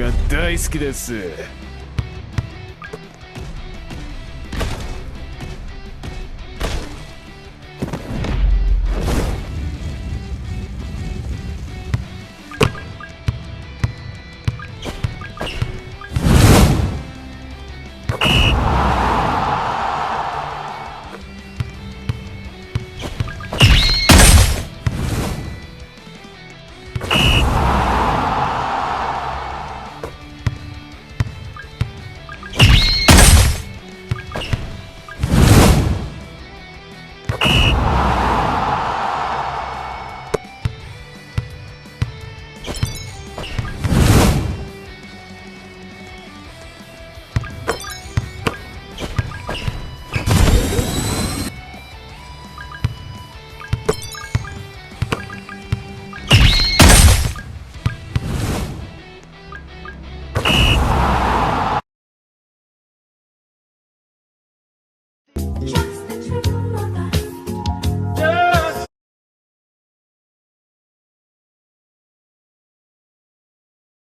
が大好きです。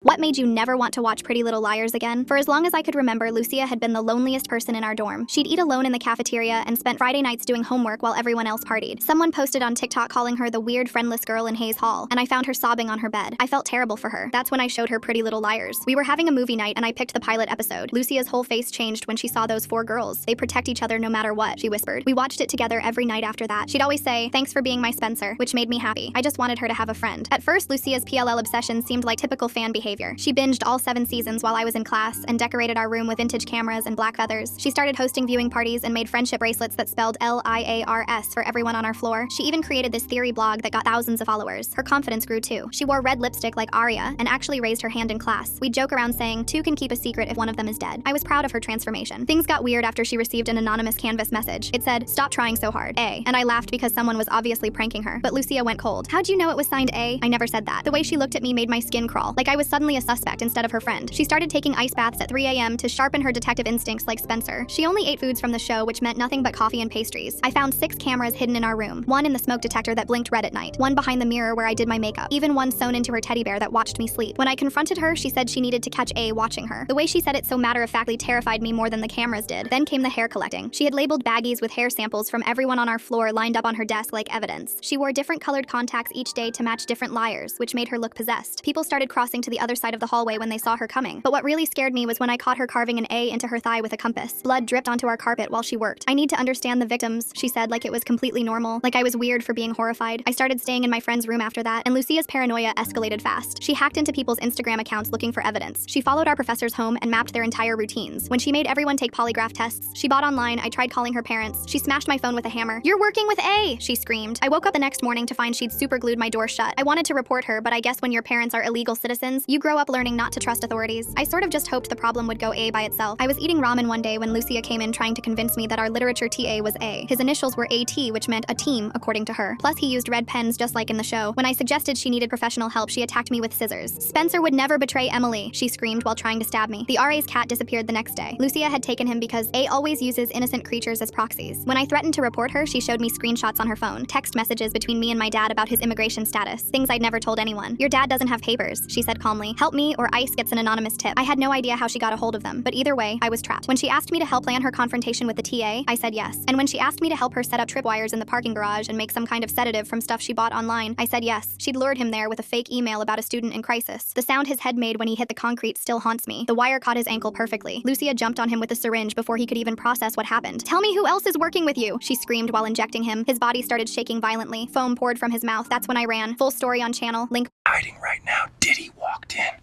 What made you never want to watch Pretty Little Liars again? For as long as I could remember, Lucia had been the loneliest person in our dorm. She'd eat alone in the cafeteria and spent Friday nights doing homework while everyone else partied. Someone posted on TikTok calling her the weird, friendless girl in Hayes Hall, and I found her sobbing on her bed. I felt terrible for her. That's when I showed her Pretty Little Liars. We were having a movie night and I picked the pilot episode. Lucia's whole face changed when she saw those 4 girls. They protect each other no matter what, she whispered. We watched it together every night after that. She'd always say, "Thanks for being my Spencer," which made me happy. I just wanted her to have a friend. At first, Lucia's PLL obsession seemed like typical fan behavior. She binged all 7 seasons while I was in class and decorated our room with vintage cameras and black feathers. She started hosting viewing parties and made friendship bracelets that spelled LIARS for everyone on our floor. She even created this theory blog that got thousands of followers. Her confidence grew too. She wore red lipstick like Arya and actually raised her hand in class. We'd joke around saying 2 can keep a secret if one of them is dead. I was proud of her transformation. Things got weird after she received an anonymous Canvas message. It said, "Stop trying so hard, A." And I laughed because someone was obviously pranking her. But Lucia went cold. "How'd you know it was signed A?" I never said that. The way she looked at me made my skin crawl, like I was suddenly a suspect instead of her friend. She started taking ice baths at 3 a.m. to sharpen her detective instincts like Spencer. She only ate foods from the show, which meant nothing but coffee and pastries. I found 6 cameras hidden in our room. 1 in the smoke detector that blinked red at night. 1 behind the mirror where I did my makeup. Even 1 sewn into her teddy bear that watched me sleep. When I confronted her, she said she needed to catch A watching her. The way she said it so matter-of-factly terrified me more than the cameras did. Then came the hair collecting. She had labeled baggies with hair samples from everyone on our floor lined up on her desk like evidence. She wore different colored contacts each day to match different liars, which made her look possessed. People started crossing to the other side of the hallway when they saw her coming. But what really scared me was when I caught her carving an A into her thigh with a compass. Blood dripped onto our carpet while she worked. "I need to understand the victims," she said, like it was completely normal, like I was weird for being horrified. I started staying in my friend's room after that, and Lucia's paranoia escalated fast. She hacked into people's Instagram accounts looking for evidence. She followed our professors home and mapped their entire routines. When she made everyone take polygraph tests, she bought online. I tried calling her parents. She smashed my phone with a hammer. "You're working with A!" she screamed. I woke up the next morning to find she'd super glued my door shut. I wanted to report her, but I guess when your parents are illegal citizens, you grow up learning not to trust authorities. I sort of just hoped the problem would go A by itself. I was eating ramen one day when Lucia came in trying to convince me that our literature TA was A. His initials were AT, which meant a team, according to her. Plus, he used red pens just like in the show. When I suggested she needed professional help, she attacked me with scissors. "Spencer would never betray Emily," she screamed while trying to stab me. The RA's cat disappeared the next day. Lucia had taken him because A always uses innocent creatures as proxies. When I threatened to report her, she showed me screenshots on her phone, text messages between me and my dad about his immigration status, things I'd never told anyone. "Your dad doesn't have papers," she said calmly. "Help me or ICE gets an anonymous tip." I had no idea how she got a hold of them, but either way, I was trapped. When she asked me to help plan her confrontation with the TA, I said yes. And when she asked me to help her set up tripwires in the parking garage and make some kind of sedative from stuff she bought online, I said yes. She'd lured him there with a fake email about a student in crisis. The sound his head made when he hit the concrete still haunts me. The wire caught his ankle perfectly. Lucia jumped on him with a syringe before he could even process what happened. "Tell me who else is working with you," she screamed while injecting him. His body started shaking violently. Foam poured from his mouth. That's when I ran. Full story on channel. Link. Hiding right now, Diddy walked in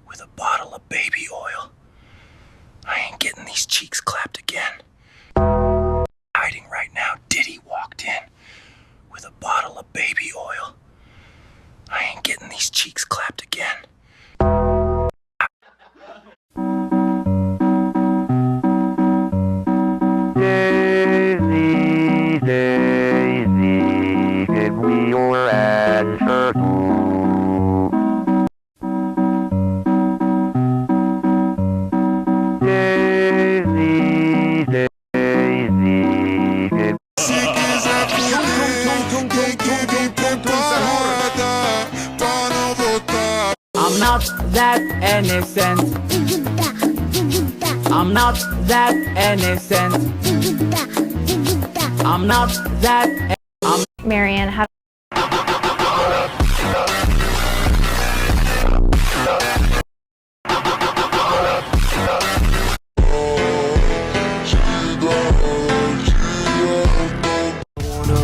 with a bottle of baby oil. I ain't getting these cheeks clapped again. Hiding right now, Diddy walked in with a bottle of baby oil. I ain't getting these cheeks clapped again. Daisy, Daisy, give me your answer too. Daisy, innocent. I'm not that innocent. I'm not that. Marianne, how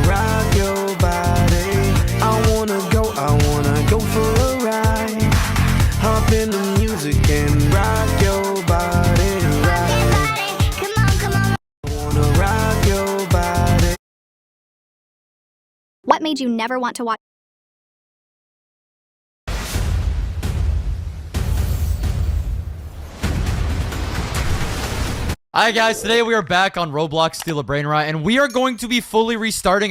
Rock your body. I wanna go for a ride. Hop in the music and rock your body. Right. Come on. I wanna rock your body. What made you never want to watch? Alright guys, today we are back on Roblox Steal a Brain Rot, and we are going to be fully restarting